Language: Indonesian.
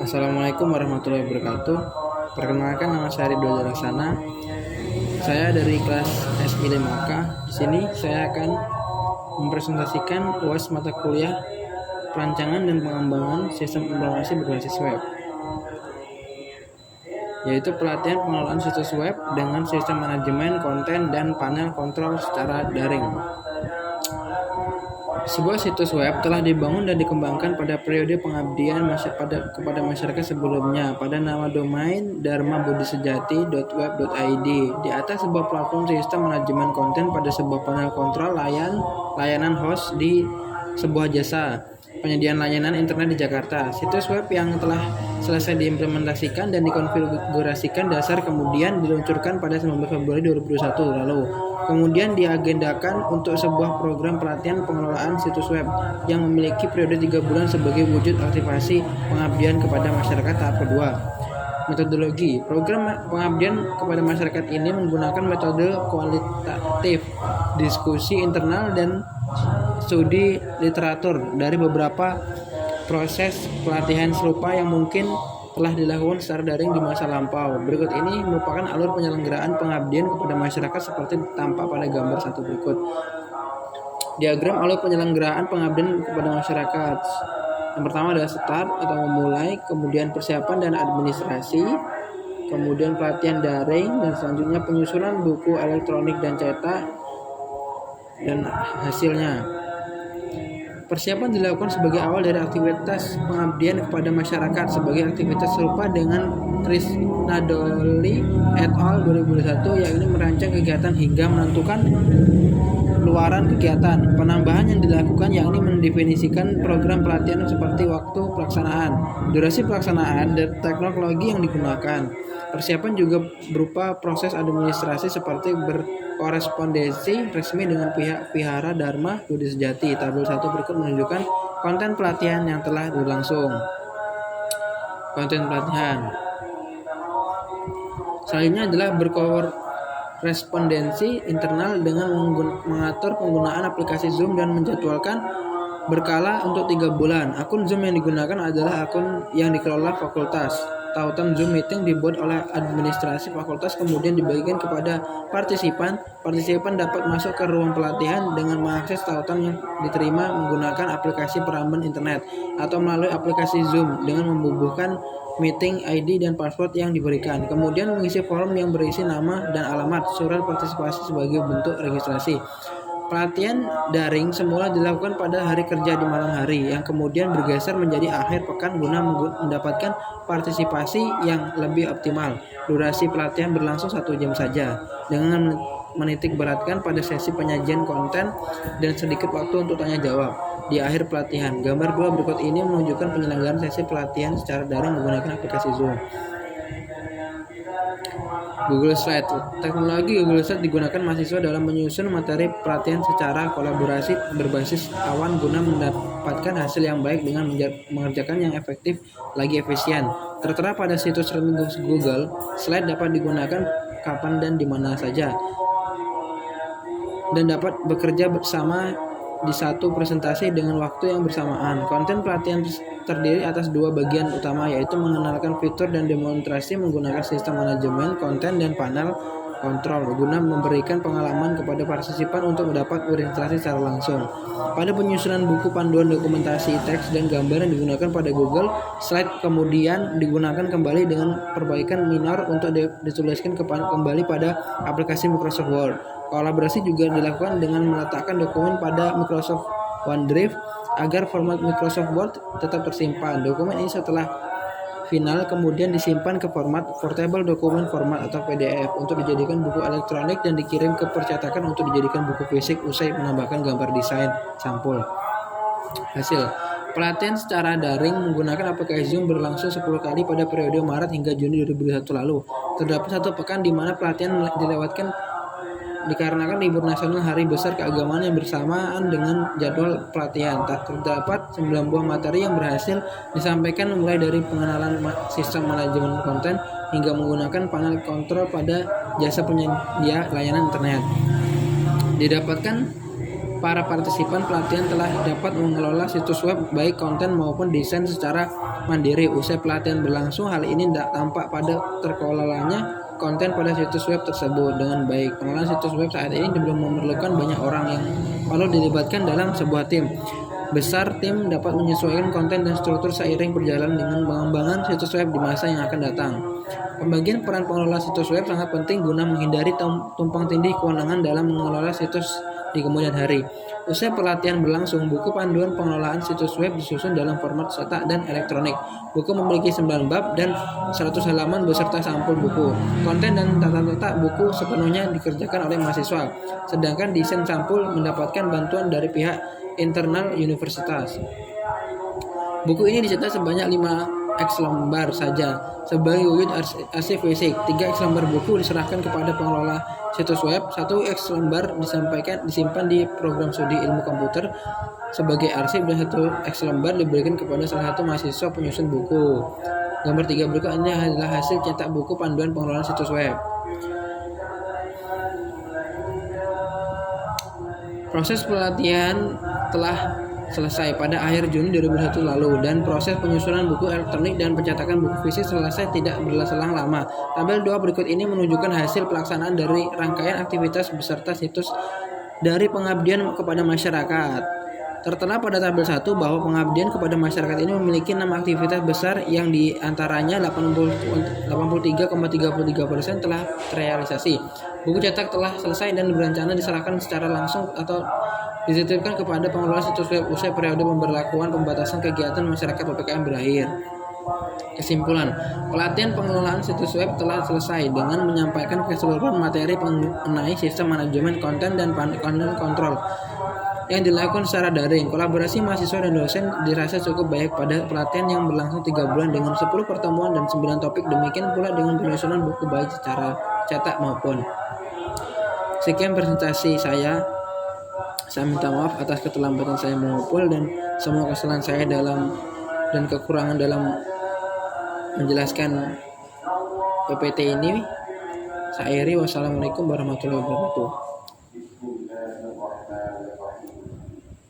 Assalamualaikum warahmatullahi wabarakatuh. Perkenalkan, nama saya Ridho Laksana. Saya dari kelas S5K. Di sini saya akan mempresentasikan UAS mata kuliah perancangan dan pengembangan sistem informasi berbasis web, yaitu pelatihan pengelolaan situs web dengan sistem manajemen konten dan panel kontrol secara daring. Sebuah situs web telah dibangun dan dikembangkan pada periode pengabdian kepada masyarakat sebelumnya pada nama domain dharmabudisejati.web.id. Di atas sebuah platform sistem manajemen konten pada sebuah panel kontrol layanan host di sebuah jasa penyediaan layanan internet di Jakarta. Situs web yang telah selesai diimplementasikan dan dikonfigurasikan dasar kemudian diluncurkan pada 19 Februari 2021 lalu. Kemudian diagendakan untuk sebuah program pelatihan pengelolaan situs web yang memiliki periode 3 bulan sebagai wujud aktivasi pengabdian kepada masyarakat tahap kedua. Metodologi program pengabdian kepada masyarakat ini menggunakan metode kualitatif, diskusi internal, dan studi literatur dari beberapa proses pelatihan serupa yang mungkin telah dilakukan secara daring di masa lampau. Berikut ini merupakan alur penyelenggaraan pengabdian kepada masyarakat seperti tampak pada gambar satu berikut. Diagram alur penyelenggaraan pengabdian kepada masyarakat. Yang pertama adalah start atau memulai, kemudian persiapan dan administrasi, kemudian pelatihan daring, dan selanjutnya penyusunan buku elektronik dan cetak dan hasilnya. Persiapan dilakukan sebagai awal dari aktivitas pengabdian kepada masyarakat sebagai aktivitas serupa dengan Trisnadoli et al. 2001, yakni merancang kegiatan hingga menentukan luaran kegiatan. Penambahan yang dilakukan yakni mendefinisikan program pelatihan seperti waktu pelaksanaan, durasi pelaksanaan, dan teknologi yang digunakan. Persiapan juga berupa proses administrasi seperti berkorespondensi resmi dengan pihak Vihara Dharma Budisejati. Tabel 1 berikut menunjukkan konten pelatihan yang telah berlangsung. Konten pelatihan selanjutnya adalah berkorespondensi internal dengan mengatur penggunaan aplikasi Zoom dan menjadwalkan berkala untuk 3 bulan. Akun Zoom yang digunakan adalah akun yang dikelola fakultas. Tautan Zoom meeting dibuat oleh administrasi fakultas kemudian dibagikan kepada partisipan. Partisipan dapat masuk ke ruang pelatihan dengan mengakses tautan yang diterima menggunakan aplikasi peramban internet atau melalui aplikasi Zoom dengan membubuhkan meeting ID dan password yang diberikan. Kemudian mengisi form yang berisi nama dan alamat surat partisipasi sebagai bentuk registrasi. Pelatihan daring semula dilakukan pada hari kerja di malam hari, yang kemudian bergeser menjadi akhir pekan guna mendapatkan partisipasi yang lebih optimal. Durasi pelatihan berlangsung 1 jam saja, dengan menitik beratkan pada sesi penyajian konten dan sedikit waktu untuk tanya jawab di akhir pelatihan. Gambar 2 berikut ini menunjukkan penyelenggaraan sesi pelatihan secara daring menggunakan aplikasi Zoom. Google Slide. Teknologi Google Slide digunakan mahasiswa dalam menyusun materi pelatihan secara kolaborasi berbasis awan guna mendapatkan hasil yang baik dengan mengerjakan yang efektif lagi efisien. Tertera pada situs resmi Google, slide dapat digunakan kapan dan di mana saja dan dapat bekerja bersama di satu presentasi dengan waktu yang bersamaan. Konten pelatihan terdiri atas 2 bagian utama, yaitu mengenalkan fitur dan demonstrasi menggunakan sistem manajemen konten dan panel kontrol guna memberikan pengalaman kepada partisipan untuk mendapat orientasi secara langsung. Pada penyusunan buku panduan dokumentasi teks dan gambar yang digunakan pada Google Slide kemudian digunakan kembali dengan perbaikan minor untuk dituliskan kembali pada aplikasi Microsoft Word. Kolaborasi juga dilakukan dengan meletakkan dokumen pada Microsoft OneDrive agar format Microsoft Word tetap tersimpan. Dokumen ini setelah final kemudian disimpan ke format portable dokumen format atau PDF untuk dijadikan buku elektronik dan dikirim ke percetakan untuk dijadikan buku fisik usai menambahkan gambar desain sampul. Hasil pelatihan secara daring menggunakan aplikasi Zoom berlangsung 10 kali pada periode Maret hingga Juni 2021 lalu. Terdapat 1 pekan di mana pelatihan dilewatkan dikarenakan libur nasional hari besar keagamaan yang bersamaan dengan jadwal pelatihan. Terdapat 9 buah materi yang berhasil disampaikan mulai dari pengenalan sistem manajemen konten hingga menggunakan panel kontrol pada jasa penyedia layanan internet. Didapatkan Para partisipan pelatihan telah dapat mengelola situs web baik konten maupun desain secara mandiri. Usai pelatihan berlangsung, hal ini tidak tampak pada terkelolanya konten pada situs web tersebut dengan baik. Pengelolaan situs web saat ini belum memerlukan banyak orang yang perlu dilibatkan dalam sebuah tim besar. Tim dapat menyesuaikan konten dan struktur seiring berjalan dengan pengembangan situs web di masa yang akan datang. Pembagian peran pengelola situs web sangat penting guna menghindari tumpang tindih kewenangan dalam mengelola situs di kemudian hari. Usai pelatihan berlangsung, buku panduan pengelolaan situs web disusun dalam format cetak dan elektronik. Buku memiliki 9 bab dan 100 halaman beserta sampul buku. Konten dan tata letak buku sepenuhnya dikerjakan oleh mahasiswa, sedangkan desain sampul mendapatkan bantuan dari pihak internal universitas. Buku ini dicetak sebanyak 5x lembar saja sebagai wujud arsip fisik. 3x lembar buku diserahkan kepada pengelola situs web. 1x lembar disimpan di program studi ilmu komputer sebagai arsip dan 1x lembar diberikan kepada salah satu mahasiswa penyusun buku. Gambar 3 berikut ini adalah hasil cetak buku panduan pengelolaan situs web. Proses pelatihan telah selesai pada akhir Juni 2021 lalu dan proses penyusunan buku elektronik dan pencetakan buku fisik selesai tidak berselang lama. Tabel 2 berikut ini menunjukkan hasil pelaksanaan dari rangkaian aktivitas beserta situs dari pengabdian kepada masyarakat. Tertera pada tabel 1 bahwa pengabdian kepada masyarakat ini memiliki 6 aktivitas besar yang diantaranya 83,33% telah terrealisasi. Buku cetak telah selesai dan berencana diserahkan secara langsung atau dititipkan kepada pengelola situs web usai periode pemberlakuan pembatasan kegiatan masyarakat PPKM berakhir. Kesimpulan, pelatihan pengelolaan situs web telah selesai dengan menyampaikan keseluruhan materi mengenai sistem manajemen konten dan konten kontrol yang dilakukan secara daring. Kolaborasi mahasiswa dan dosen dirasa cukup baik pada pelatihan yang berlangsung 3 bulan dengan 10 pertemuan dan 9 topik. Demikian pula dengan penyusunan buku baik secara cetak maupun. Sekian presentasi saya. Saya minta maaf atas keterlambatan saya mengumpul dan semua kesalahan saya dan kekurangan dalam menjelaskan PPT ini. Saya akhiri. Wassalamualaikum warahmatullahi wabarakatuh.